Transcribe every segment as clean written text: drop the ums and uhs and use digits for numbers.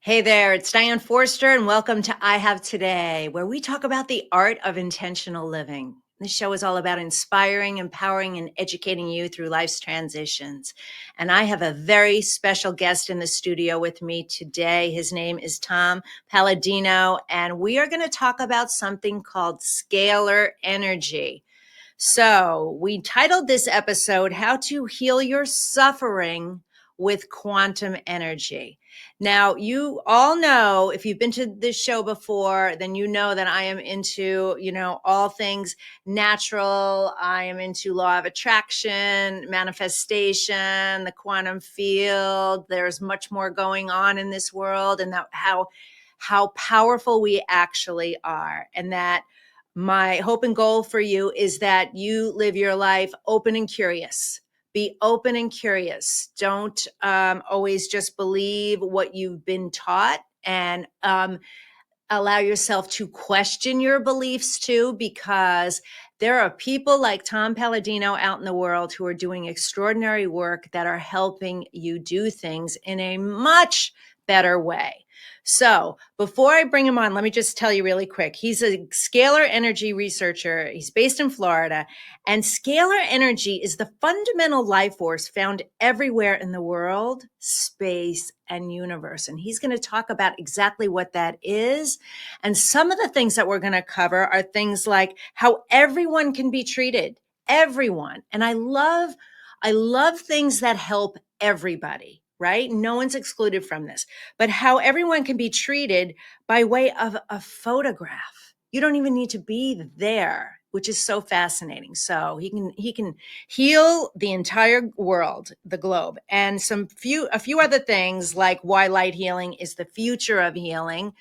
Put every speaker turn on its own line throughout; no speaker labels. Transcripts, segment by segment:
Hey there, it's Diane Forster, and welcome to I Have Today, where we talk about the art of intentional living. This show is all about inspiring, empowering, and educating you through life's transitions. And I have a very special guest in the studio with me today. His name is Tom Paladino, and we are going to talk about something called scalar energy. So, we titled this episode, How to Heal Your Suffering with Quantum Energy. Now, you all know, if you've been to this show before, then you know that I am into, all things natural. I am into law of attraction, manifestation, the quantum field. There's much more going on in this world, and that how powerful we actually are, and that my hope and goal for you is that you live your life open and curious. Be open and curious. Don't always just believe what you've been taught, and allow yourself to question your beliefs too, because there are people like Tom Paladino out in the world who are doing extraordinary work that are helping you do things in a much better way. So before I bring him on, let me just tell you really quick. He's a scalar energy researcher. He's based in Florida. And scalar energy is the fundamental life force found everywhere in the world, space, and universe. And he's going to talk about exactly what that is. And some of the things that we're going to cover are things like how everyone can be treated, everyone. And I love things that help everybody, right? No one's excluded from this, but how everyone can be treated by way of a photograph. You don't even need to be there, which is so fascinating. So he can heal the entire world, the globe, and a few other things like why light healing is the future of healing,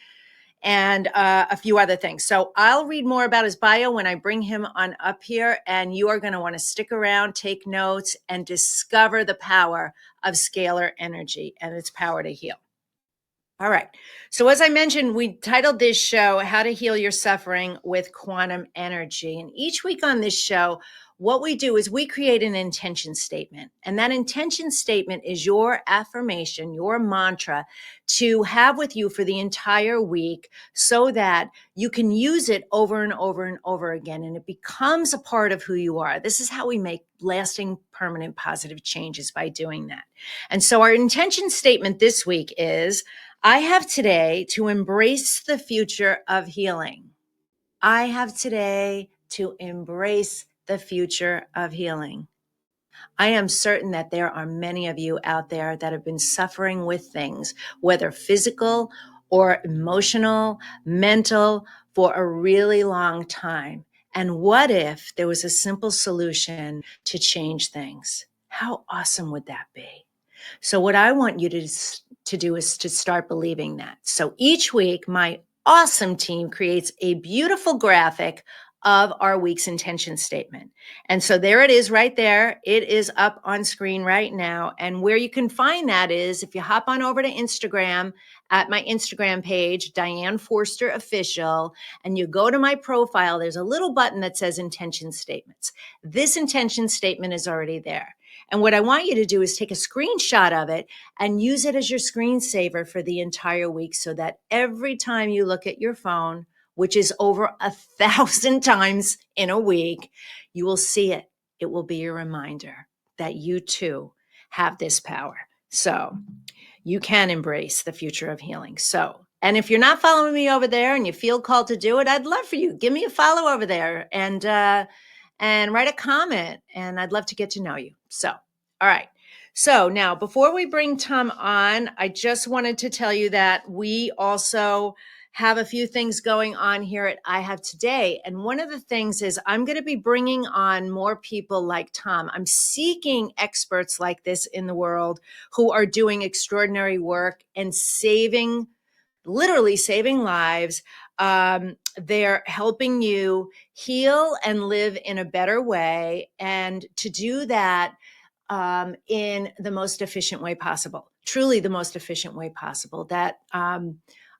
and a few other things. So I'll read more about his bio when I bring him on up here, and you are going to want to stick around, take notes, and discover the power of scalar energy and its power to heal. All right. So as I mentioned, we titled this show, How to Heal Your Suffering with Quantum Energy. And each week on this show, what we do is we create an intention statement. And that intention statement is your affirmation, your mantra to have with you for the entire week so that you can use it over and over and over again. And it becomes a part of who you are. This is how we make lasting, permanent, positive changes, by doing that. And so our intention statement this week is, I have today to embrace the future of healing. I have today to embrace the future of healing. I am certain that there are many of you out there that have been suffering with things, whether physical or emotional, mental, for a really long time. And what if there was a simple solution to change things? How awesome would that be? So what I want you to do is to start believing that. So each week, my awesome team creates a beautiful graphic of our week's intention statement. And so there it is right there. It is up on screen right now. And where you can find that is if you hop on over to Instagram at my Instagram page, Diane Forster Official, and you go to my profile, there's a little button that says intention statements. This intention statement is already there. And what I want you to do is take a screenshot of it and use it as your screensaver for the entire week so that every time you look at your phone, which is over 1,000 times in a week, you will see it. It will be your reminder that you too have this power. So you can embrace the future of healing. So, and if you're not following me over there and you feel called to do it, I'd love for you. Give me a follow over there and write a comment, and I'd love to get to know you. So, all right. So now, before we bring Tom on, I just wanted to tell you that we also have a few things going on here at I Have Today. And one of the things is I'm going to be bringing on more people like Tom. I'm seeking experts like this in the world who are doing extraordinary work and literally saving lives. They're helping you heal and live in a better way, and to do that in the most efficient way possible, truly the most efficient way possible. That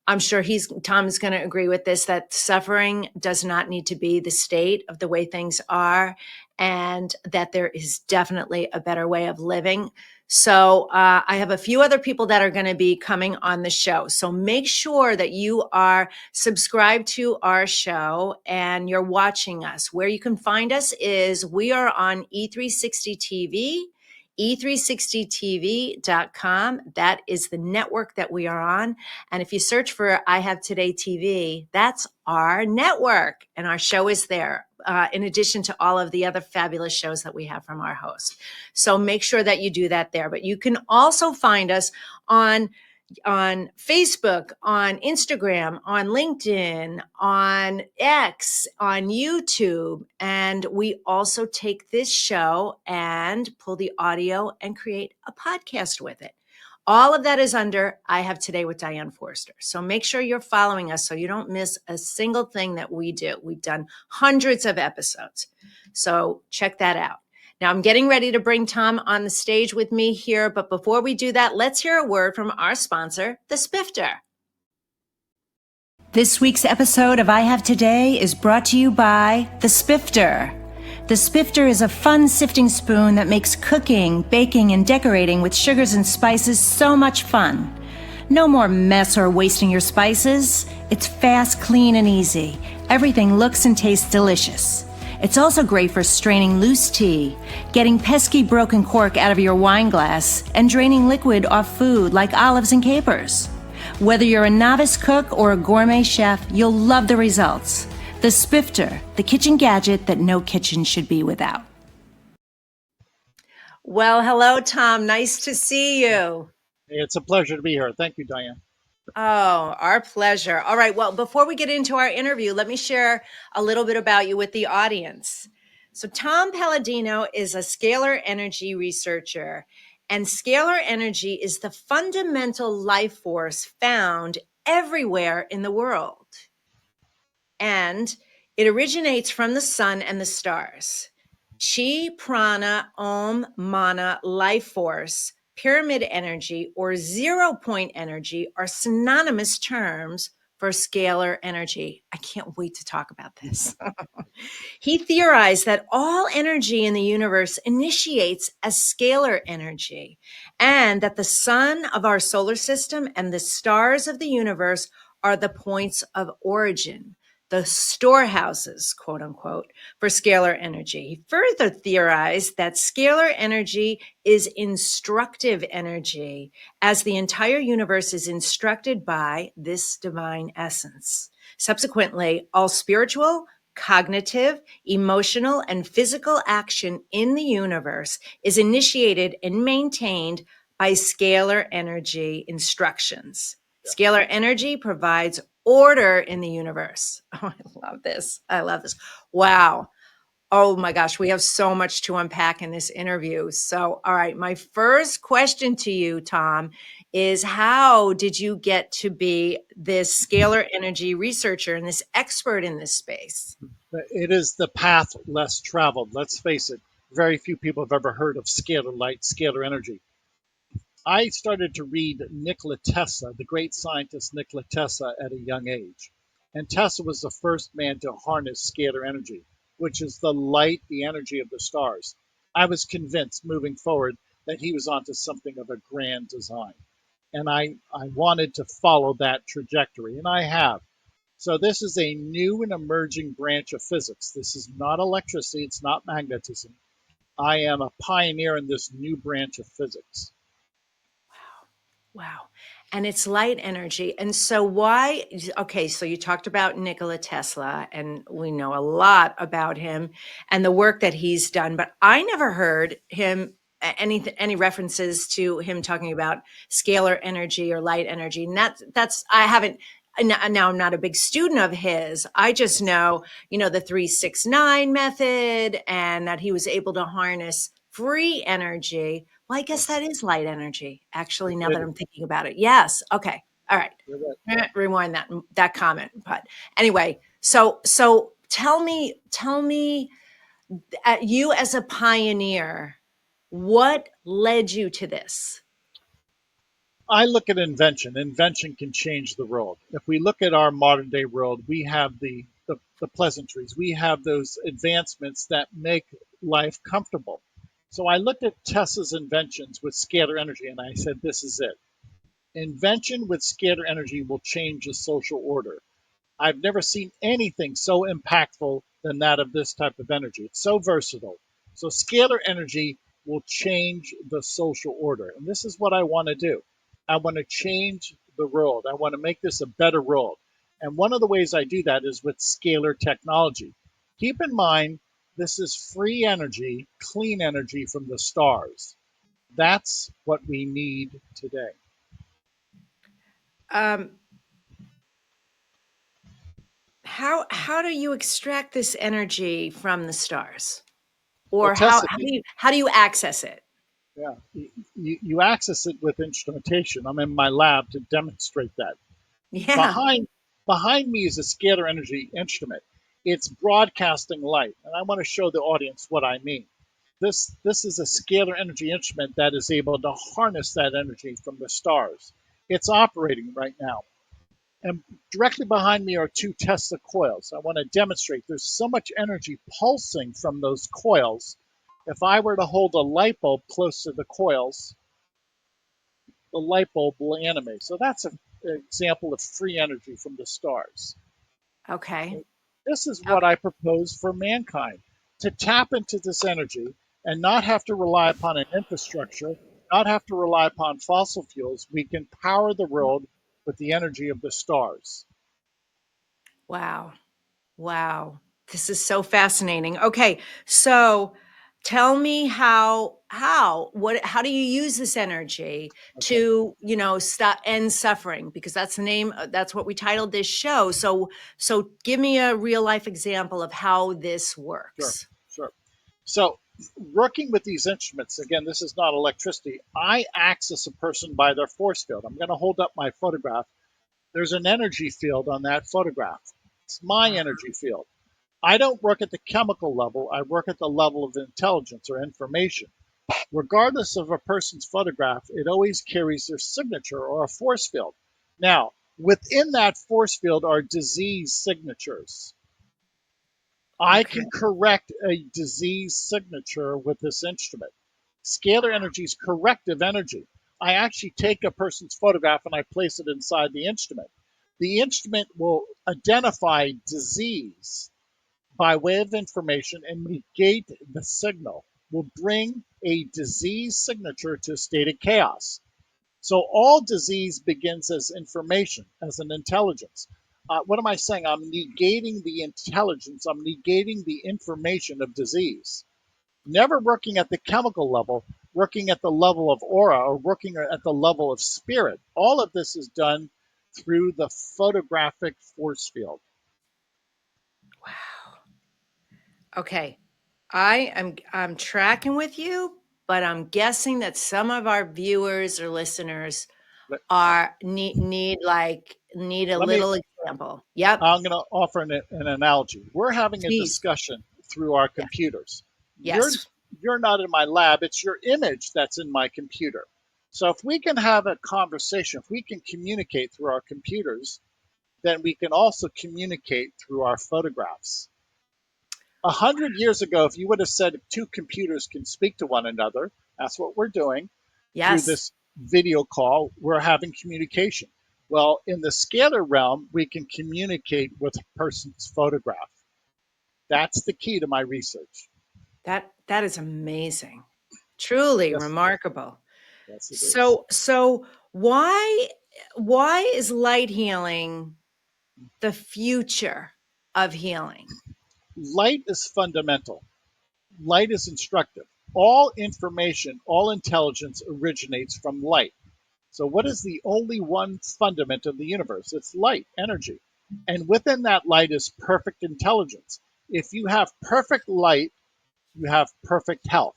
I'm sure Tom is going to agree with this, that suffering does not need to be the state of the way things are, and that there is definitely a better way of living. So I have a few other people that are going to be coming on the show. So make sure that you are subscribed to our show and you're watching us. Where you can find us is we are on E360 TV, e360tv.com. That is the network that we are on. And if you search for I Have Today TV, that's our network and our show is there. In addition to all of the other fabulous shows that we have from our host. So make sure that you do that there. But you can also find us on Facebook, on Instagram, on LinkedIn, on X, on YouTube. And we also take this show and pull the audio and create a podcast with it. All of that is under I Have Today with Diane Forster. So make sure you're following us so you don't miss a single thing that we do. We've done hundreds of episodes. So check that out. Now I'm getting ready to bring Tom on the stage with me here. But before we do that, let's hear a word from our sponsor, The Spifter. This week's episode of I Have Today is brought to you by The Spifter. The Spifter is a fun sifting spoon that makes cooking, baking, and decorating with sugars and spices so much fun. No more mess or wasting your spices. It's fast, clean, and easy. Everything looks and tastes delicious. It's also great for straining loose tea, getting pesky broken cork out of your wine glass, and draining liquid off food like olives and capers. Whether you're a novice cook or a gourmet chef, you'll love the results. The Spifter, the kitchen gadget that no kitchen should be without. Well, hello, Tom. Nice to see you.
It's a pleasure to be here. Thank you, Diane.
Oh, our pleasure. All right. Well, before we get into our interview, let me share a little bit about you with the audience. So Tom Paladino is a scalar energy researcher, and scalar energy is the fundamental life force found everywhere in the world. And it originates from the sun and the stars. Chi, prana, om, mana, life force, pyramid energy, or 0 point energy are synonymous terms for scalar energy. I can't wait to talk about this. He theorized that all energy in the universe initiates as scalar energy, and that the sun of our solar system and the stars of the universe are the points of origin, the storehouses, quote unquote, for scalar energy. He further theorized that scalar energy is instructive energy, as the entire universe is instructed by this divine essence. Subsequently, all spiritual, cognitive, emotional, and physical action in the universe is initiated and maintained by scalar energy instructions. Scalar energy provides order in the universe. Oh, I love this. I love this. Wow. Oh my gosh, we have so much to unpack in this interview. So, all right, my first question to you, Tom, is how did you get to be this scalar energy researcher and this expert in this space?
It is the path less traveled. Let's face it, very few people have ever heard of scalar light, scalar energy. I started to read Nikola Tesla, the great scientist Nikola Tesla, at a young age. And Tesla was the first man to harness scalar energy, which is the light, the energy of the stars. I was convinced moving forward that he was onto something of a grand design. And I wanted to follow that trajectory, and I have. So this is a new and emerging branch of physics. This is not electricity, it's not magnetism. I am a pioneer in this new branch of physics.
Wow. And it's light energy. And so why, okay, so you talked about Nikola Tesla, and we know a lot about him and the work that he's done, but I never heard him any references to him talking about scalar energy or light energy. And that's I haven't now I'm not a big student of his. I just know, the 369 method and that he was able to harness free energy. Well, I guess that is light energy, actually, now that I'm thinking about it. Yes. Okay. All right. Rewind that comment. But anyway, so tell me, you as a pioneer, what led you to this?
I look at invention. Invention can change the world. If we look at our modern day world, we have the pleasantries. We have those advancements that make life comfortable. So I looked at Tesla's inventions with scalar energy and I said, this is it. Invention with scalar energy will change the social order. I've never seen anything so impactful than that of this type of energy. It's so versatile. So scalar energy will change the social order. And this is what I want to do. I want to change the world. I want to make this a better world. And one of the ways I do that is with scalar technology. Keep in mind, this is free energy, clean energy from the stars. That's what we need today.
Um, how do you extract this energy from the stars,
Well,
or
Tessa,
how do you access it?
yeah, you access it with instrumentation. I'm in my lab to demonstrate that.
Yeah.
Behind behind me is a scalar energy instrument. It's broadcasting light, and I want to show the audience what I mean. This is a scalar energy instrument that is able to harness that energy from the stars. It's operating right now. And directly behind me are two Tesla coils. I want to demonstrate there's so much energy pulsing from those coils. If I were to hold a light bulb close to the coils, the light bulb will animate. So that's an example of free energy from the stars.
Okay.
This is what
Okay.
I propose for mankind, to tap into this energy and not have to rely upon an infrastructure, not have to rely upon fossil fuels. We can power the world with the energy of the stars.
Wow. Wow. This is so fascinating. Okay, so tell me how do you use this energy
Okay,
to, stop end suffering, because that's the name, that's what we titled this show. So give me a real life example of how this
sure,
works.
sure. So, working with these instruments, again, this is not electricity. I access a person by their force field. I'm going to hold up my photograph. There's an energy field on that photograph. It's my
Uh,
energy field. I don't work at the chemical level, I work at the level of intelligence or information. Regardless of a person's photograph, it always carries their signature or a force field. Now, within that force field are disease signatures. I
okay.
can correct a disease signature with this instrument. Scalar energy is corrective energy. I actually take a person's photograph and I place it inside the instrument. The instrument will identify disease by way of information and negate the signal, will bring a disease signature to a state of chaos. So all disease begins as information, as an intelligence. What am I saying? I'm negating the intelligence, I'm negating the information of disease. Never working at the chemical level, working at the level of aura, or working at the level of spirit. All of this is done through the photographic force field.
Wow. Okay. I'm tracking with you, but I'm guessing that some of our viewers or listeners
Let,
are need a
let me
little example. Yep.
I'm going to offer an analogy. We're having a
Please.
discussion through our
Yeah.
computers. You're
Yes.
you're not in my lab, it's your image that's in my computer. So if we can have a conversation, if we can communicate through our computers, then we can also communicate through our photographs. 100 years ago, if you would have said two computers can speak to one another, that's what we're doing through
Yes.
this video call, we're having communication. Well, in the scalar realm, we can communicate with a person's photograph. That's the key to my research.
That is amazing. Truly
Yes,
remarkable.
yes, it is.
So why is light healing the future of healing?
Light is fundamental. Light is instructive. All information, all intelligence originates from light. So, what is the only one fundament of the universe? It's light, energy. And within that light is perfect intelligence. If you have perfect light, you have perfect health.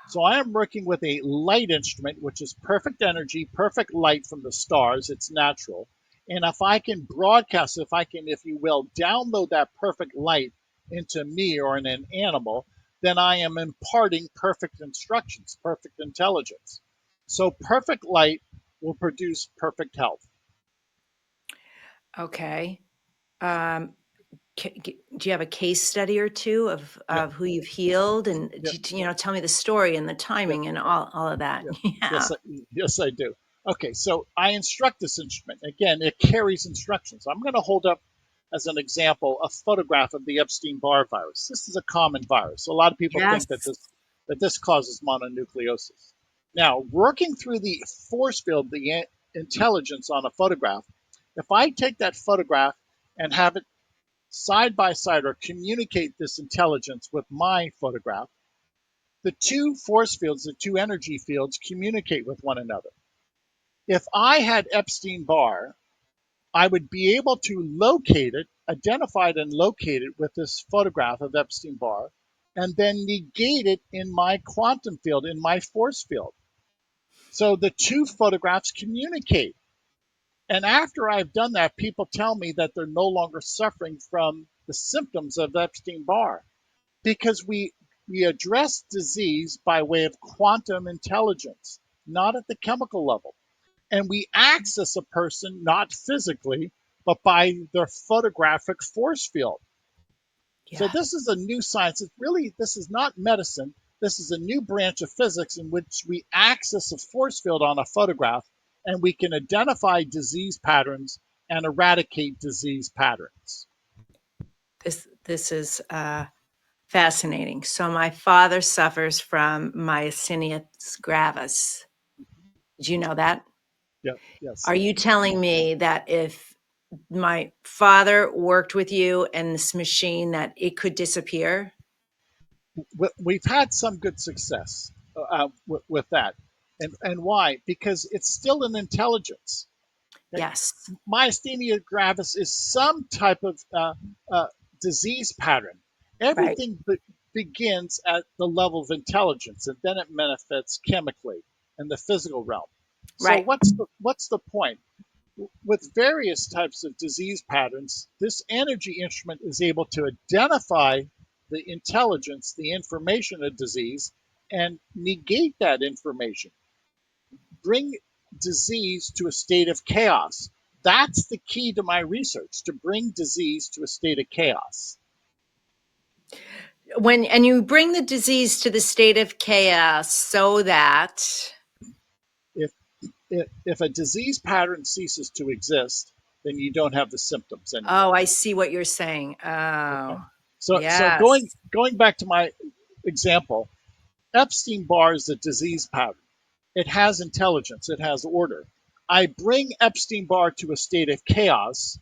So I am working with a light instrument, which is perfect energy, perfect light from the stars. It's natural. And if I can broadcast, if I can, if you will, download that perfect light into me or in an animal, then I am imparting perfect instructions, perfect intelligence. So perfect light will produce perfect health.
Okay. Um, Do you have a case study or two of
Yeah,
who you've healed, and
yeah,
tell me the story and the
yeah,
timing and all of that?
yeah.
Yeah.
Yes, I do. Okay, so I instruct this instrument. Again, it carries instructions. I'm going to hold up as an example a photograph of the Epstein-Barr virus. This is a common virus. A lot of people think
Yes.
that this causes mononucleosis. Now, working through the force field, the intelligence on a photograph, if I take that photograph and have it side by side or communicate this intelligence with my photograph, the two force fields, the two energy fields communicate with one another. If I had Epstein-Barr, I would be able to locate it, identify it and locate it with this photograph of Epstein-Barr, and then negate it in my quantum field, in my force field. So the two photographs communicate. And after I've done that, people tell me that they're no longer suffering from the symptoms of Epstein-Barr because we address disease by way of quantum intelligence, not at the chemical level. And we access a person not physically, but by their photographic force field. So
Yeah.
this is a new science. This is not medicine. This is a new branch of physics in which we access a force field on a photograph and we can identify disease patterns and eradicate disease patterns.
This is fascinating. So my father suffers from myasthenia gravis. Did you know that?
Yeah, yes.
Are you telling me that if my father worked with you and this machine, that it could disappear?
We've had some good success with that. And why? Because it's still an intelligence. Okay?
Yes.
Myasthenia gravis is some type of uh, disease pattern.
Right.
Everything begins at the level of intelligence, and then it manifests chemically in the physical realm. So
Right.
what's the point? With various types of disease patterns, this energy instrument is able to identify the intelligence, the information of disease, and negate that information, bring disease to a state of chaos. That's the key to my research, to bring disease to a state of chaos.
And you bring the disease to the state of chaos so that,
If, if a disease pattern ceases to exist, then you don't have the symptoms
oh,
anymore.
I see what you're saying.
Okay.
Oh,
So
yes.
going back to my example, Epstein-Barr is a disease pattern. It has intelligence, it has order. I bring Epstein-Barr to a state of chaos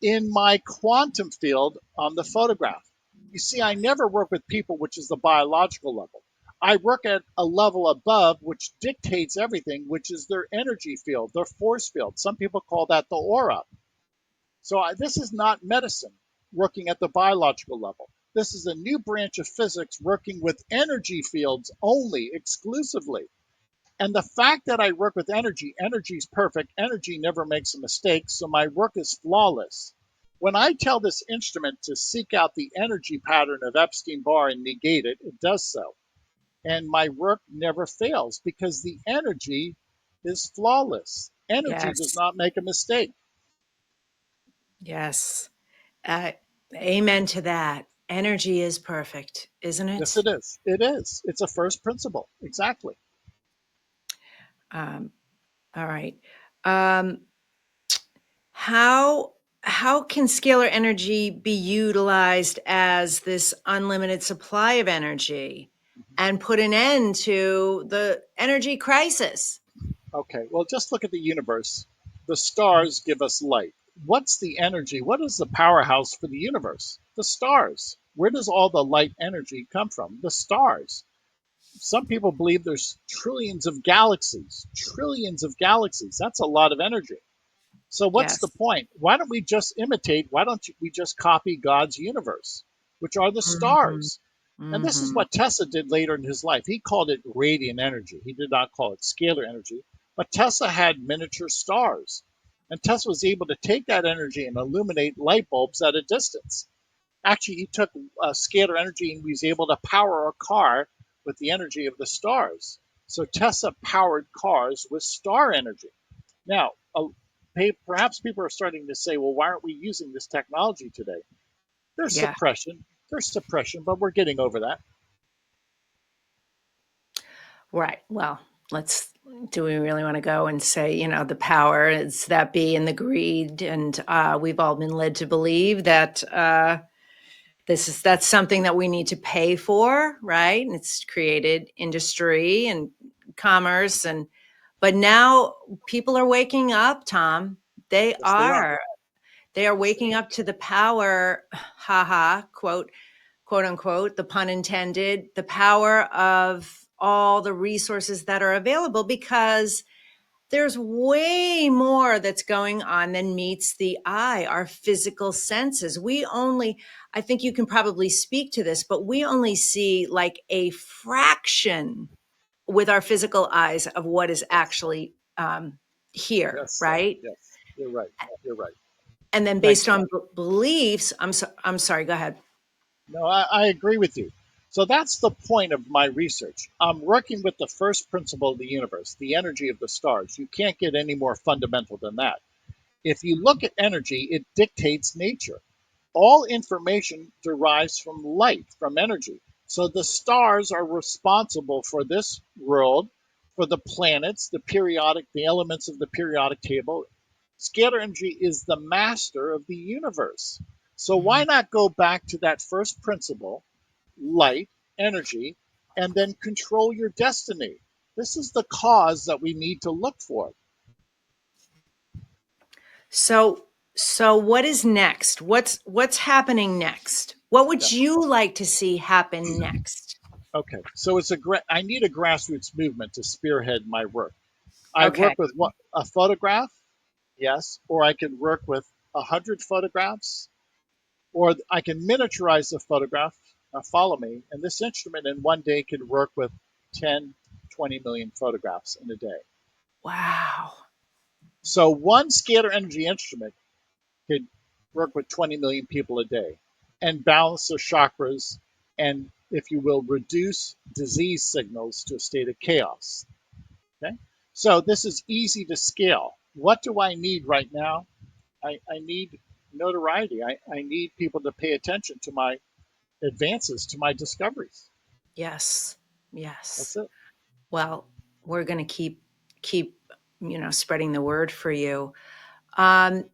in my quantum field on the photograph. You see, I never work with people, which is the biological level. I work at a level above, which dictates everything, which is their energy field, their force field. Some people call that the aura. So this is not medicine working at the biological level. This is a new branch of physics working with energy fields only, exclusively. And the fact that I work with energy is perfect. Energy never makes a mistake, so my work is flawless. When I tell this instrument to seek out the energy pattern of Epstein-Barr and negate it, it does so. And my work never fails because the energy is flawless. Energy does
Yes.
not make a mistake.
Yes. Uh, Amen to that. Energy is perfect, isn't
Yes,
it?
it is. It is. It's a first principle. Exactly.
Um, all right. Um, how how can scalar energy be utilized as this unlimited supply of energy and put an end to the energy crisis?
Okay, well, just look at the universe. The stars give us light. What's the energy? What is the powerhouse for the universe? The stars. Where does all the light energy come from? The stars. Some people believe there's trillions of galaxies. Trillions of galaxies. That's a lot of energy. So what's the
Yes.
point? Why don't we just imitate? Why don't we just copy God's universe, which are the
Hmm.
stars? And this is
Hmm.
what Tesla did later in his life. He called it radiant energy. He did not call it scalar energy. But Tesla had miniature stars. And Tesla was able to take that energy and illuminate light bulbs at a distance. Actually, he took scalar energy and he was able to power a car with the energy of the stars. So Tesla powered cars with star energy. Now, perhaps people are starting to say, well, why aren't we using this technology today? There's
Yeah.
suppression. There's suppression, but we're getting over that.
Right. Well, let's do we really want to go and say, the power is that be and the greed, and we've all been led to believe that that's something that we need to pay for, right? And it's created industry and commerce, and but now people are waking up, Tom. They
Yes, they are.
are. They are
Yes, they
waking
are.
up to the power, haha, quote unquote, the pun intended, the power of all the resources that are available, because there's way more that's going on than meets the eye, our physical senses. I think you can probably speak to this, but we only see like a fraction with our physical eyes of what is
Yes.
actually here,
Yes.
right?
Yes. You're right. You're right.
And then
Thanks.
based on beliefs, I'm sorry, go ahead.
No, I agree with you. So that's the point of my research. I'm working with the first principle of the universe, the energy of the stars. You can't get any more fundamental than that. If you look at energy, it dictates nature. All information derives from light, from energy. So the stars are responsible for this world, for the planets, the elements of the periodic table. Scalar energy is the master of the universe. So why
Mhm.
not go back to that first principle, light, energy, and then control your destiny? This is the cause that we need to look for.
So so what is next? What's happening next? What
Yeah.
would you like to see happen next?
Okay, so I need a grassroots movement to spearhead my work. I
Okay.
work with what, a photograph, yes, or I can work with 100 photographs, or I can miniaturize the photograph. Follow me, and this instrument in one day can work with 10, 20 million photographs in a day.
Wow.
So one scalar energy instrument could work with 20 million people a day and balance their chakras and, if you will, reduce disease signals to a state of chaos. Okay, so this is easy to scale. What do I need right now? I need notoriety. I need people to pay attention to my advances, to my discoveries.
Yes. Yes.
That's it.
Well, we're going to keep spreading the word for you. Um,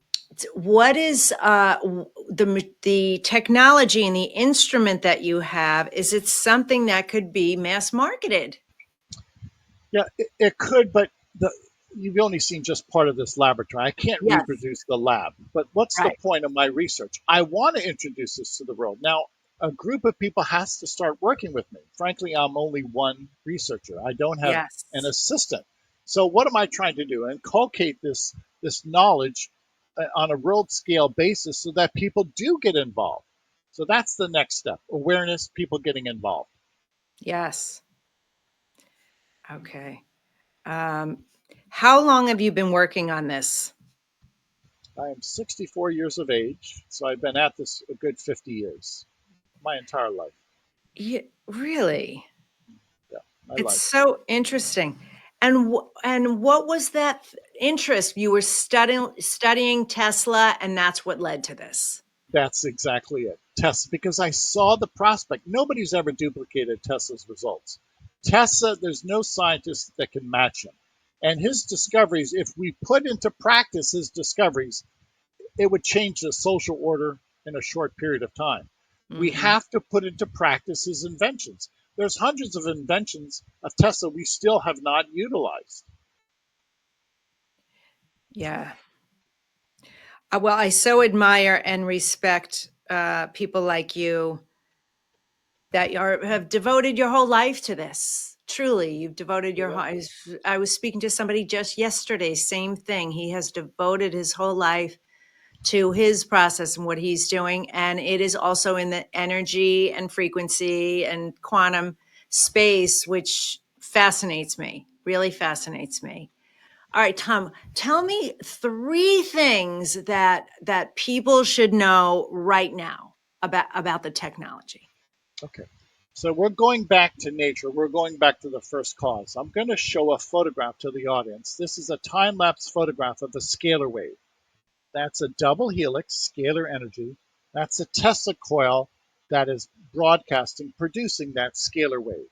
what is the technology and the instrument that you have? Is it something that could be mass marketed?
Yeah, it could, but the, you've only seen just part of this laboratory. I can't
Yes.
reproduce the lab. But what's the
Right.
point of my research? I want to introduce this to the world. Now, a group of people has to start working with me. Frankly, I'm only one researcher. I don't have an
Yes.
assistant. So what am I trying to do? Inculcate this knowledge on a world scale basis so that people do get involved. So that's the next step. Awareness, people getting involved.
Yes. Okay. Um, how long have you been working on this?
I am 64 years of age, so I've been at this a good 50 years, my entire life.
Yeah, really?
Yeah, my
It's
life.
so interesting. And what was that interest? You were studying Tesla, and that's what led to this.
That's exactly it. Tesla, because I saw the prospect. Nobody's ever duplicated Tesla's results. Tesla, there's no scientist that can match him. And his discoveries, if we put into practice his discoveries, it would change the social order in a short period of time. We
Hmm.
have to put into practice his inventions. There's hundreds of inventions of Tesla we still have not utilized.
Yeah. Well, I so admire and respect people like you that have devoted your whole life to this. Truly, you've devoted
You're
your whole.
welcome.
I was speaking to somebody just yesterday. Same thing. He has devoted his whole life to his process and what he's doing, and it is also in the energy and frequency and quantum space, which fascinates me. Really fascinates me. All right, Tom, tell me three things that people should know right now about the technology.
Okay. So we're going back to nature. We're going back to the first cause. I'm going to show a photograph to the audience. This is a time lapse photograph of a scalar wave. That's a double helix scalar energy. That's a Tesla coil that is broadcasting, producing that scalar wave.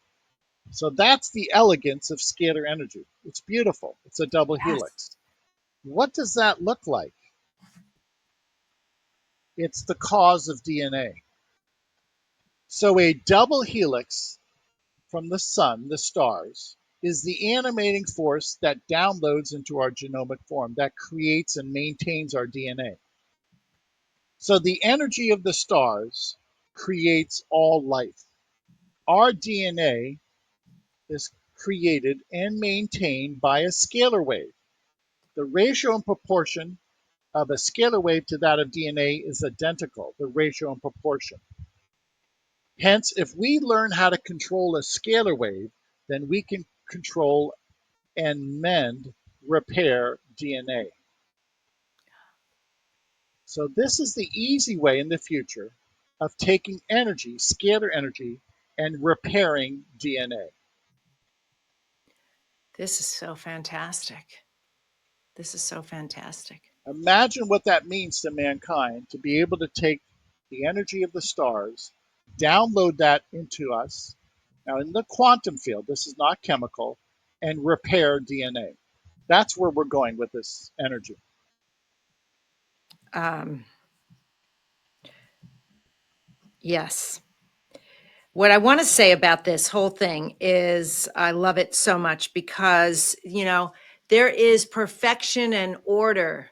So that's the elegance of scalar energy. It's beautiful. It's a double
Yes.
helix. What does that look like? It's the cause of DNA. So a double helix from the sun, the stars, is the animating force that downloads into our genomic form, that creates and maintains our DNA. So the energy of the stars creates all life. Our DNA is created and maintained by a scalar wave. The ratio and proportion of a scalar wave to that of DNA is identical, the ratio and proportion. Hence, if we learn how to control a scalar wave, then we can control and mend, repair DNA. So this is the easy way in the future of taking energy, scalar energy, and repairing DNA.
This is so fantastic. This is so fantastic.
Imagine what that means to mankind to be able to take the energy of the stars, download that into us. Now, in the quantum field, this is not chemical, and repair DNA. That's where we're going with this energy.
Um, yes. What I want to say about this whole thing is I love it so much because, there is perfection and order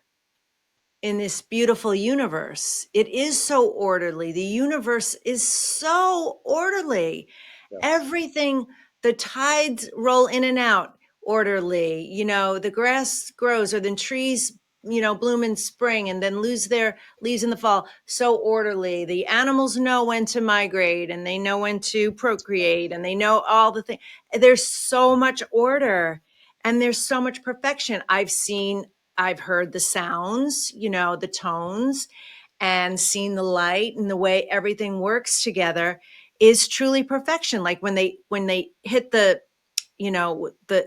in this beautiful universe. It is so orderly. The universe is so orderly.
Yes,
Everything, the tides roll in and out orderly. The grass grows or then trees, bloom in spring and then lose their leaves in the fall. So orderly. The animals know when to migrate and they know when to procreate and they know all the things. There's so much order and there's so much perfection. I've heard the sounds, the tones, and seen the light and the way everything works together is truly perfection. Like when they hit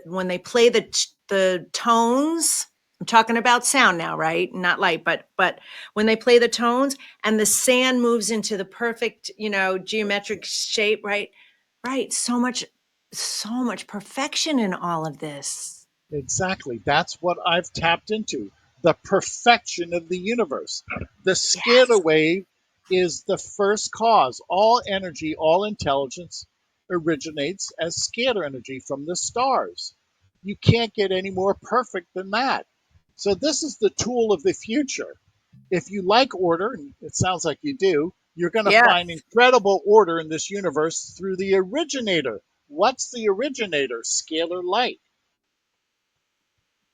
when they play the tones. I'm talking about sound now, right? Not light, but when they play the tones and the sand moves into the perfect, geometric shape, right? Right. So much perfection in all of this.
exactly. That's what I've tapped into, the perfection of the universe. The
Yes.
scalar wave is the first cause. All energy, all intelligence originates as scalar energy from the stars. You can't get any more perfect than that. So, this is the tool of the future. If you like order, and it sounds like you do, you're going to
Yes.
find incredible order in this universe through the originator. What's the originator? Scalar light.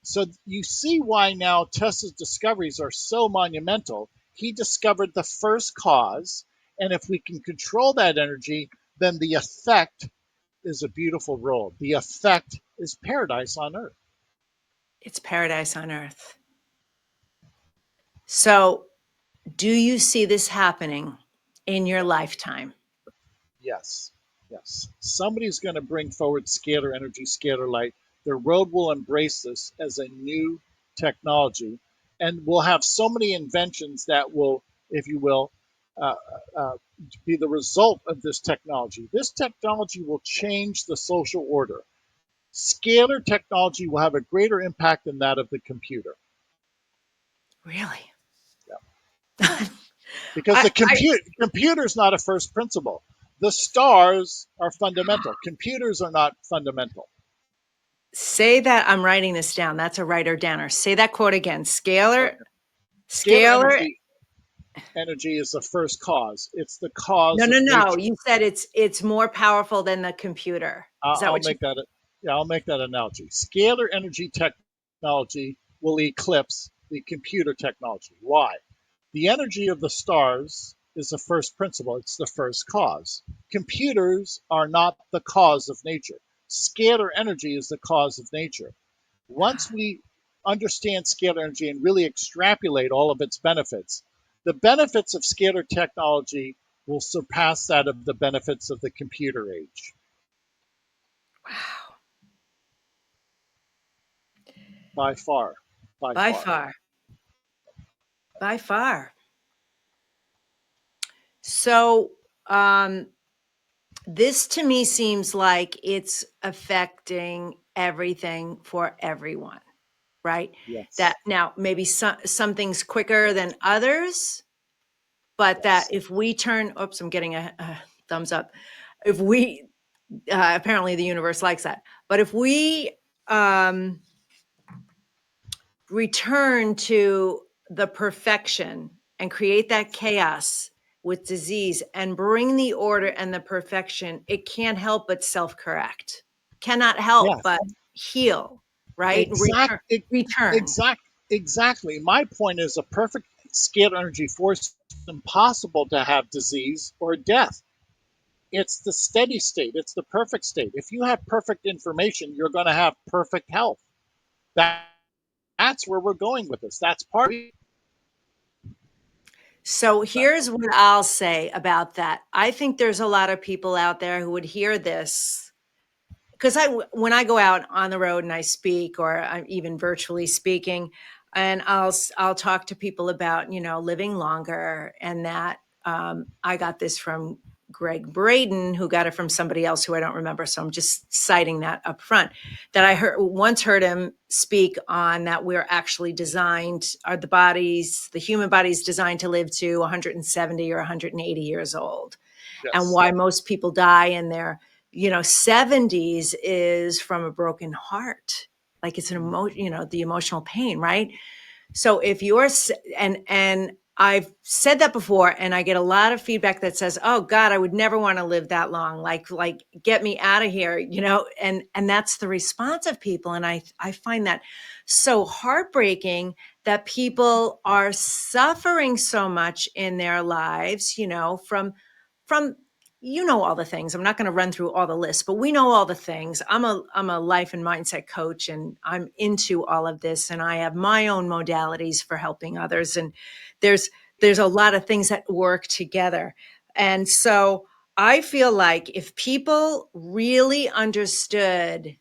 So you see why now Tesla's discoveries are so monumental. He discovered the first cause, and if we can control that energy, then the effect is a beautiful world. The effect is paradise on earth.
It's paradise on earth. So, do you see this happening in your lifetime?
Yes, yes. Somebody's going to bring forward scalar energy, scalar light. The world will embrace this as a new technology, and we'll have so many inventions that will, if you will, uh, uh, be the result of this technology. This technology will change the social order. Scalar technology will have a greater impact than that of the computer.
Really?
Yeah.
I,
Because the computer is not a first principle. The stars are fundamental. Computers are not fundamental.
say that. I'm writing this down. That's a writer downer. Say that quote again. Scalar,
Okay. Scalar
scalar.
energy is the first cause. It's the cause
No,
of
no, no.
nature.
You said it's more powerful than the computer. Is that
I'll
what you?
make that. Yeah, I'll make that analogy. Scalar energy technology will eclipse the computer technology. Why? The energy of the stars is the first principle. It's the first cause. Computers are not the cause of nature. Scalar energy is the cause of nature. Once we understand scalar energy and really extrapolate all of its benefits, the benefits of scalar technology will surpass that of the benefits of the computer age
Wow.
by far, by
By
far.
far. By far. So, um, this to me seems like it's affecting everything for everyone, right? That
Yes.
now maybe some things quicker than others, but that
Yes.
if we turn, oops, I'm getting a thumbs up. If we, apparently the universe likes that, but if we um, return to the perfection and create that chaos with disease and bring the order and the perfection, it can't help but self correct, cannot help
Yes.
but heal, right?
Exact.
Return.
Exact. Exactly. My point is a perfect scalar energy force is impossible to have disease or death. It's the steady state. It's the perfect state. If you have perfect information, you're going to have perfect health. That, that's where we're going with this. That's part of it.
So here's what I'll say about that. I think there's a lot of people out there who would hear this because when I go out on the road and I speak, or I'm even virtually speaking, and I'll talk to people about living longer, and that I got this from Greg Braden, who got it from somebody else who I don't remember. So I'm just citing that up front. That I heard him speak on that we're actually designed, are the human body's designed to live to 170 or 180 years old, and
Yes.
why most people die in their 70s is from a broken heart, like it's an emotion, the emotional pain, right? So if you're and I've said that before, and I get a lot of feedback that says, oh God, I would never want to live that long, like get me out of here, and that's the response of people. And I find that so heartbreaking that people are suffering so much in their lives, from all the things. I'm not going to run through all the lists, but we know all the things. I'm a life and mindset coach, and I'm into all of this, and I have my own modalities for helping others, and there's there's a lot of things that work together. And so I feel like if people really understood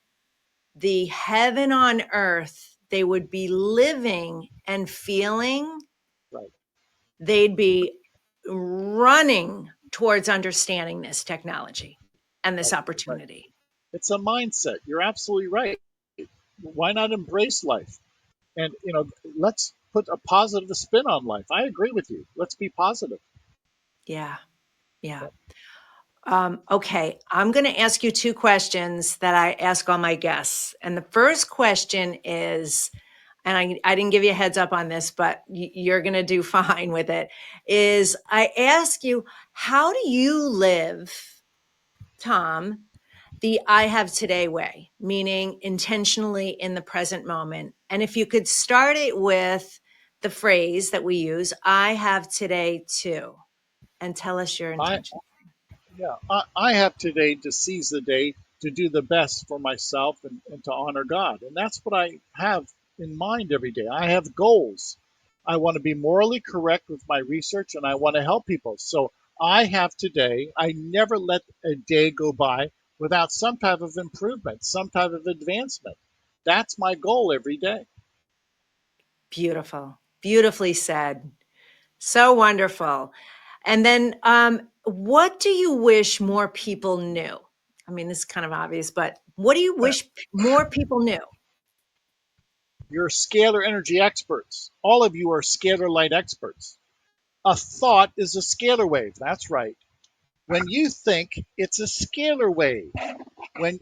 the heaven on earth they would be living and feeling,
Right.
they'd be running towards understanding this technology and this
Right. Right.
opportunity.
It's a mindset. You're absolutely right. Why not embrace life? And let's put a positive spin on life. I agree with you. Let's be positive.
Yeah. Yeah. Okay. I'm going to ask you two questions that I ask all my guests. And the first question is, and I didn't give you a heads up on this, but you're going to do fine with it, is I ask you, how do you live, Tom, the I have today way, meaning intentionally in the present moment? And if you could start it with the phrase that we use, I have today too, and tell us your
I
intention.
Yeah, I have today to seize the day to do the best for myself and to honor God. And that's what I have in mind every day. I have goals. I want to be morally correct with my research and I want to help people. So I have today, I never let a day go by without some type of improvement, some type of advancement. That's my goal every day.
Beautiful. Beautifully said. So wonderful. And then, what do you wish more people knew? I mean, this is kind of obvious, but what do you wish more people knew?
You're scalar energy experts. All of you are scalar light experts. A thought is a scalar wave. That's right. When you think, it's a scalar wave. When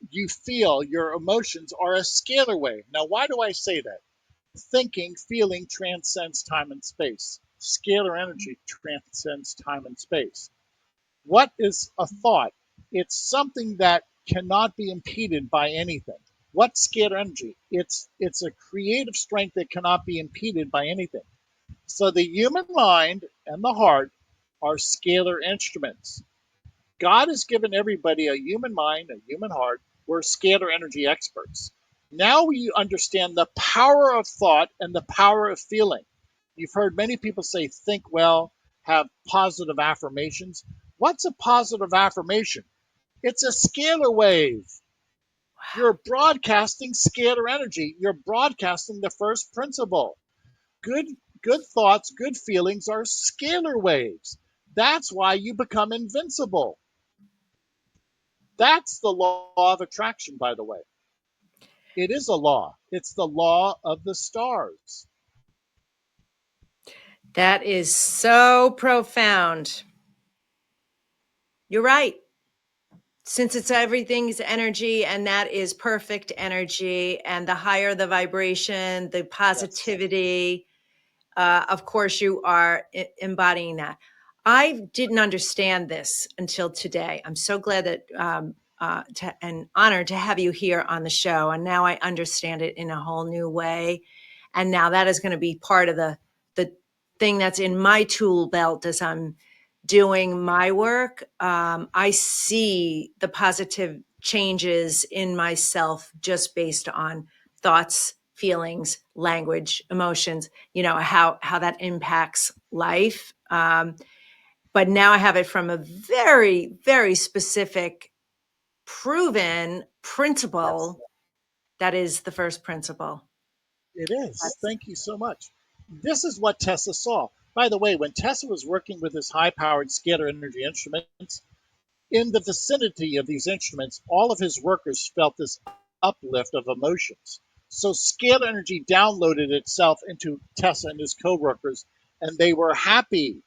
you feel, your emotions are a scalar wave. Now, why do I say that? Thinking, feeling transcends time and space. Scalar energy transcends time and space. What is a thought? It's something that cannot be impeded by anything. What's scalar energy? It's a creative strength that cannot be impeded by anything. So the human mind and the heart are scalar instruments. God has given everybody a human mind, a human heart. We're scalar energy experts. Now we understand the power of thought and the power of feeling. You've heard many people say, think well, have positive affirmations. What's a positive affirmation? It's a scalar wave. You're broadcasting scalar energy. You're broadcasting the first principle. Good good thoughts, good feelings are scalar waves. That's why you become invincible. That's the law of attraction, by the way. It is a law. It's the law of the stars.
That is so profound. You're right. Since it's everything's energy and that is perfect energy, and the higher the vibration, the
Yes.
positivity, of course you are embodying that. I didn't understand this until today. I'm so glad that and honored to have you here on the show, and now I understand it in a whole new way. And now that is going to be part of the thing that's in my tool belt as I'm doing my work. I see the positive changes in myself just based on thoughts, feelings, language, emotions, how that impacts life. But now I have it from a very, very specific, proven
Yes.
principle. That is the first principle.
It is.
That's,
Thank you so much. This is what Tesla saw. By the way, when Tesla was working with his high powered scalar energy instruments, in the vicinity of these instruments, all of his workers felt this uplift of emotions. So scalar energy downloaded itself into Tesla and his co-workers, and they were happy.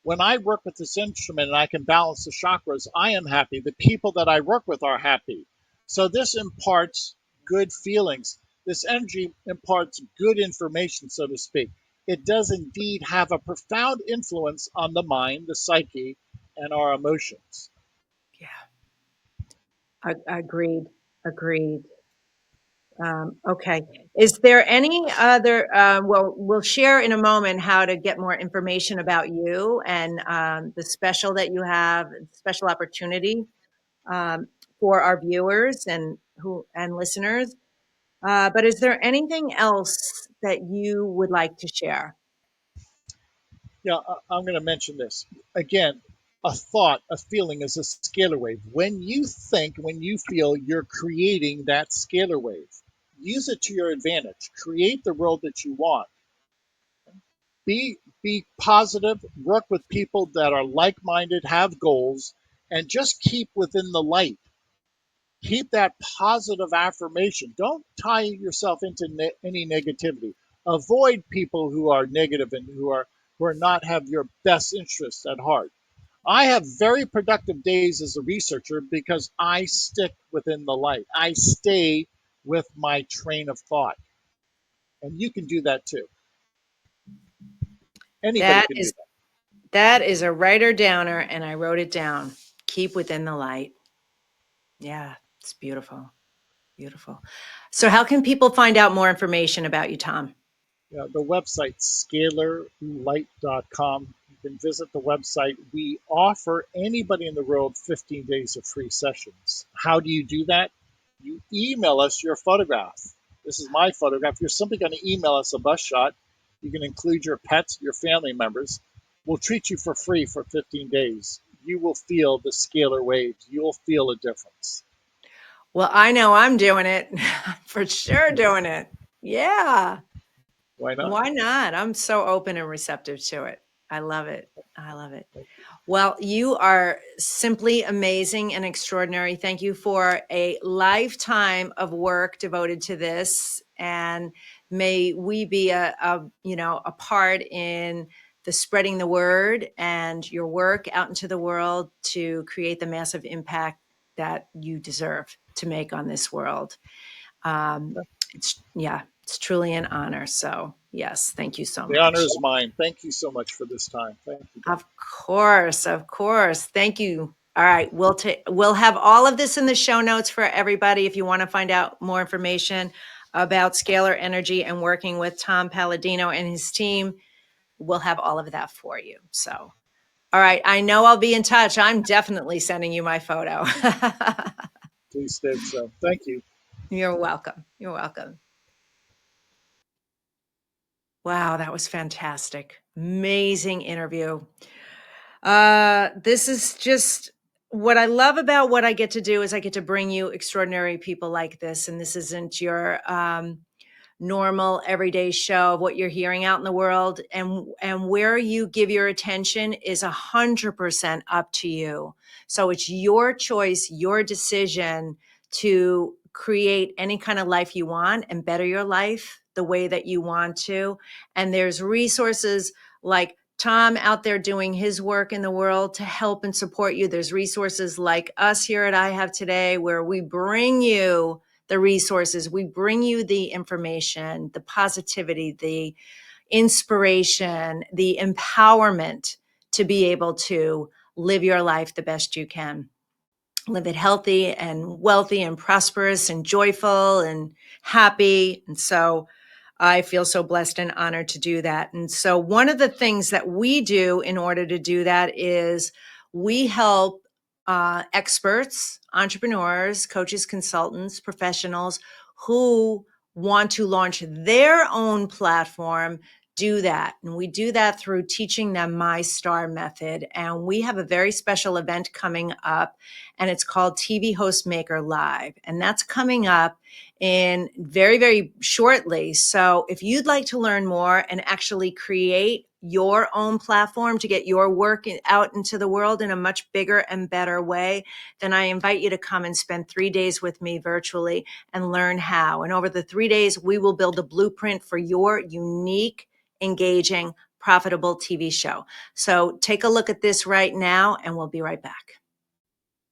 When I work with this instrument and I can balance the chakras, I am happy. The people that I work with are happy. So this imparts good feelings. This energy imparts good information, so to speak. It does indeed have a profound influence on the mind, the psyche, and our emotions.
yeah, agreed. Agreed. Okay. Is there any other, well, we'll share in a moment how to get more information about you and the special that you have, special opportunity um, for our viewers and listeners. But is there anything else that you would like to share?
Yeah, I'm going to mention this. Again, a thought, a feeling is a scalar wave. When you think, when you feel, you're creating that scalar wave. Use it to your advantage. Create the world that you want. Be positive, work with people that are like-minded, have goals, and just keep within the light. Keep that positive affirmation. Don't tie yourself into any negativity. Avoid people who are negative and who are not have your best interests at heart. I have very productive days as a researcher because I stick within the light. I stay with my train of thought. And you can do that too. Anybody
That
can do
is
that.
that is a writer downer, and I wrote it down. Keep within the light. Yeah, it's beautiful. Beautiful. So, how can people find out more information about you, Tom?
The website scalarlight.com. You can visit the website. We offer anybody in the world 15 days of free sessions. How do you do that? You email us your photograph. This is my photograph. You're simply going to email us a bus shot. You can include your pets, your family members. We'll treat you for free for 15 days. You will feel the scalar waves. You'll feel a difference.
Well, I know I'm doing it. For sure doing it. Yeah.
Why not?
Why not? I'm so open and receptive to it. I love it. I love it. Well, you are simply amazing and extraordinary. Thank you for a lifetime of work devoted to this, and may we be a part in the spreading the word and your work out into the world to create the massive impact that you deserve to make on this world. Um, it's truly an honor. So yes, thank you so
The honor
much.
is mine. Thank you so much for this time. Thank you, Deb.
Of course, of course. Thank you. All right, we'll have all of this in the show notes for everybody if you want to find out more information about scalar energy and working with Tom Paladino and his team. We'll have all of that for you. So, all right, I know I'll be in touch. I'm definitely sending you my photo.
Please did so. Thank you.
You're welcome. You're welcome. Wow, that was fantastic. Amazing interview. This is just what I love about what I get to do is I get to bring you extraordinary people like this. And this isn't your normal everyday show of what you're hearing out in the world, and where you give your attention is 100% up to you. So it's your choice, your decision to create any kind of life you want and better your life the way that you want to. And there's resources like Tom out there doing his work in the world to help and support you. There's resources like us here at I Have Today, where we bring you the resources, we bring you the information, the positivity, the inspiration, the empowerment to be able to live your life the best you can. Live it healthy and wealthy and prosperous and joyful and happy. And so I feel so blessed and honored to do that. And so one of the things that we do in order to do that is we help experts, entrepreneurs, coaches, consultants, professionals who want to launch their own platform do that. And we do that through teaching them my STAR method. And we have a very special event coming up, and it's called TV Host Maker Live. And that's coming up in very, very shortly. So if you'd like to learn more and actually create your own platform to get your work out into the world in a much bigger and better way, then I invite you to come and spend 3 days with me virtually and learn how. And over the 3 days, we will build a blueprint for your unique, engaging, profitable TV show. So take a look at this right now, and we'll be right back.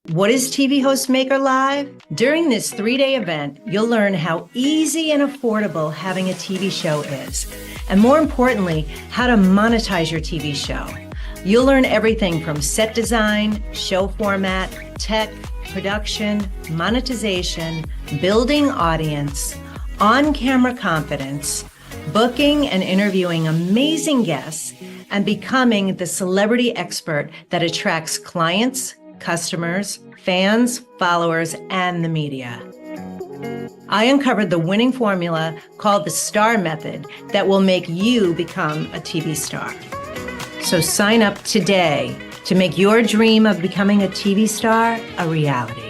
What is TV Host Maker Live? During this 3-day event, you'll learn how easy and affordable having a TV show is, and more importantly, how to monetize your TV show. You'll learn everything from set design, show format, tech, production, monetization, building audience, on-camera confidence, booking and interviewing amazing guests, and becoming the celebrity expert that attracts clients, customers, fans, followers, and the media. I uncovered the winning formula called the STAR method that will make you become a TV star. So sign up today to make your dream of becoming a TV star a reality.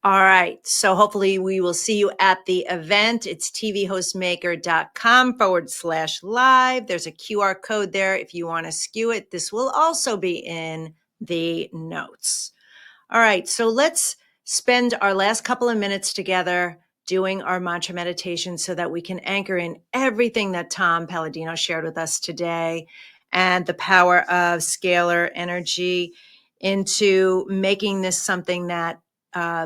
All right. So hopefully we will see you at the event. It's tvhostmaker.com/live. There's a QR code there if you want to skew it. This will also be in the notes. All right. So let's spend our last couple of minutes together doing our mantra meditation so that we can anchor in everything that Tom Paladino shared with us today and the power of scalar energy into making this something that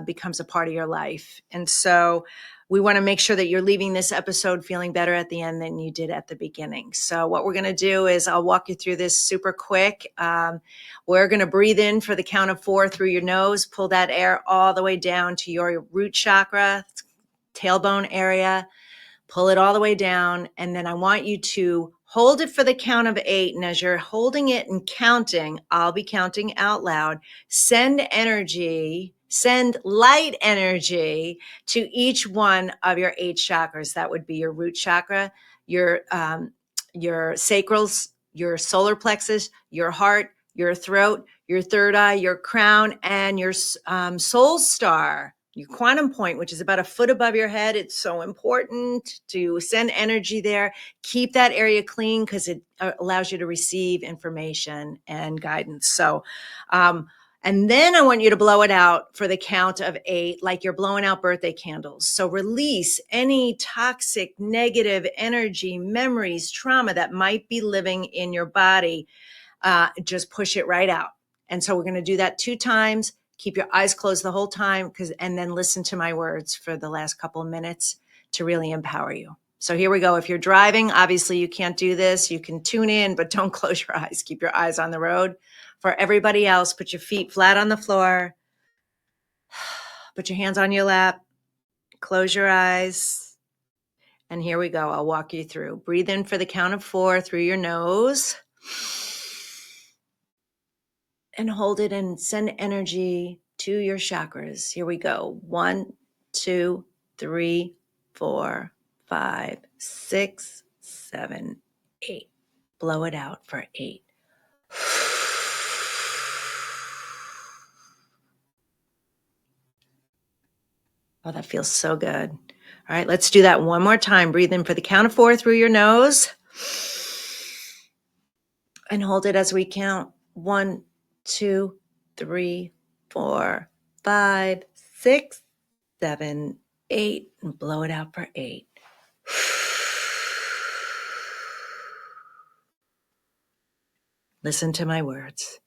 becomes a part of your life. And so we want to make sure that you're leaving this episode feeling better at the end than you did at the beginning. So what we're going to do is I'll walk you through this super quick. We're going to breathe in for the count of 4 through your nose, pull that air all the way down to your root chakra, tailbone area, pull it all the way down. And then I want you to hold it for the count of 8. And as you're holding it and counting, I'll be counting out loud. Send light energy to each one of your 8 chakras. That would be your root chakra, your sacrals, your solar plexus, your heart, your throat, your third eye, your crown, and your soul star, your quantum point, which is about a foot above your head. It's so important to send energy there. Keep that area clean because it allows you to receive information and guidance. So, and then I want you to blow it out for the count of 8, like you're blowing out birthday candles. So release any toxic, negative energy, memories, trauma that might be living in your body. Just push it right out. And so we're going to do that 2 times. Keep your eyes closed the whole time, and then listen to my words for the last couple of minutes to really empower you. So here we go. If you're driving, obviously you can't do this. You can tune in, but don't close your eyes. Keep your eyes on the road. For everybody else, put your feet flat on the floor. Put your hands on your lap. Close your eyes. And here we go. I'll walk you through. Breathe in for the count of 4 through your nose. And hold it and send energy to your chakras. Here we go. 1, 2, 3, 4, 5, 6, 7, 8. Blow it out for 8. Oh, that feels so good. All right, let's do that one more time. Breathe in for the count of 4 through your nose and hold it as we count 1, 2, 3, 4, 5, 6, 7, 8, and blow it out for 8. Listen to my words.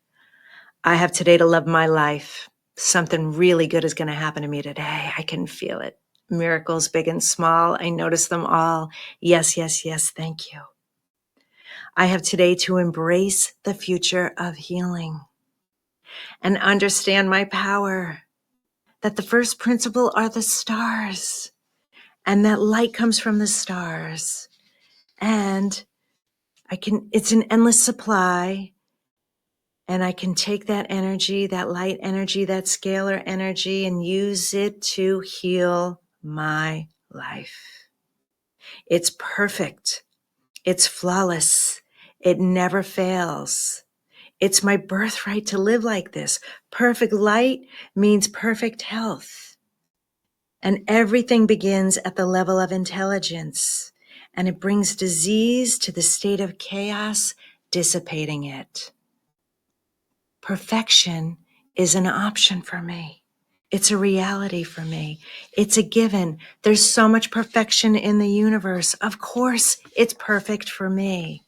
I have today to love my life. Something really good is going to happen to me today. I can feel it. Miracles, big and small. I notice them all. Yes, yes, yes. Thank you. I have today to embrace the future of healing and understand my power, that the first principle are the stars and that light comes from the stars. And it's an endless supply. And I can take that energy, that light energy, that scalar energy, and use it to heal my life. It's perfect. It's flawless. It never fails. It's my birthright to live like this. Perfect light means perfect health. And everything begins at the level of intelligence. And it brings disease to the state of chaos, dissipating it. Perfection is an option for me. It's a reality for me. It's a given. There's so much perfection in the universe. Of course, it's perfect for me.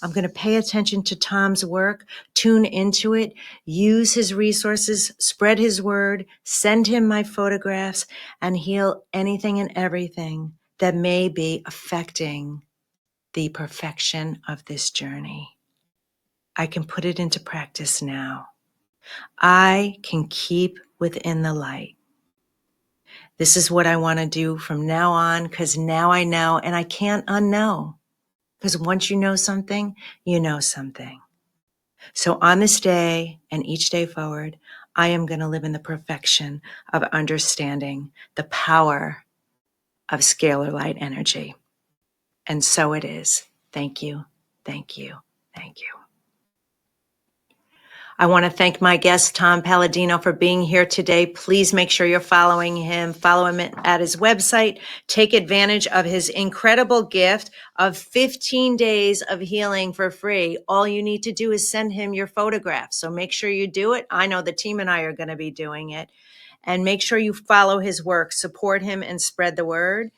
I'm going to pay attention to Tom's work, tune into it, use his resources, spread his word, send him my photographs, and heal anything and everything that may be affecting the perfection of this journey. I can put it into practice now. I can keep within the light. This is what I want to do from now on, because now I know, and I can't unknow. Because once you know something, you know something. So on this day and each day forward, I am going to live in the perfection of understanding the power of scalar light energy. And so it is. Thank you. Thank you. Thank you. I want to thank my guest, Tom Paladino, for being here today. Please make sure you're following him. Follow him at his website. Take advantage of his incredible gift of 15 days of healing for free. All you need to do is send him your photographs. So make sure you do it. I know the team and I are going to be doing it. And make sure you follow his work, support him, and spread the word.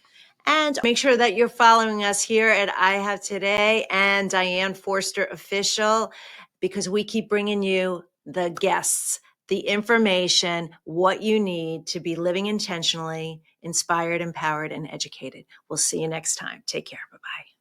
And make sure that you're following us here at I Have Today and Diane Forster Official, because we keep bringing you the guests, the information, what you need to be living intentionally, inspired, empowered, and educated. We'll see you next time. Take care. Bye-bye.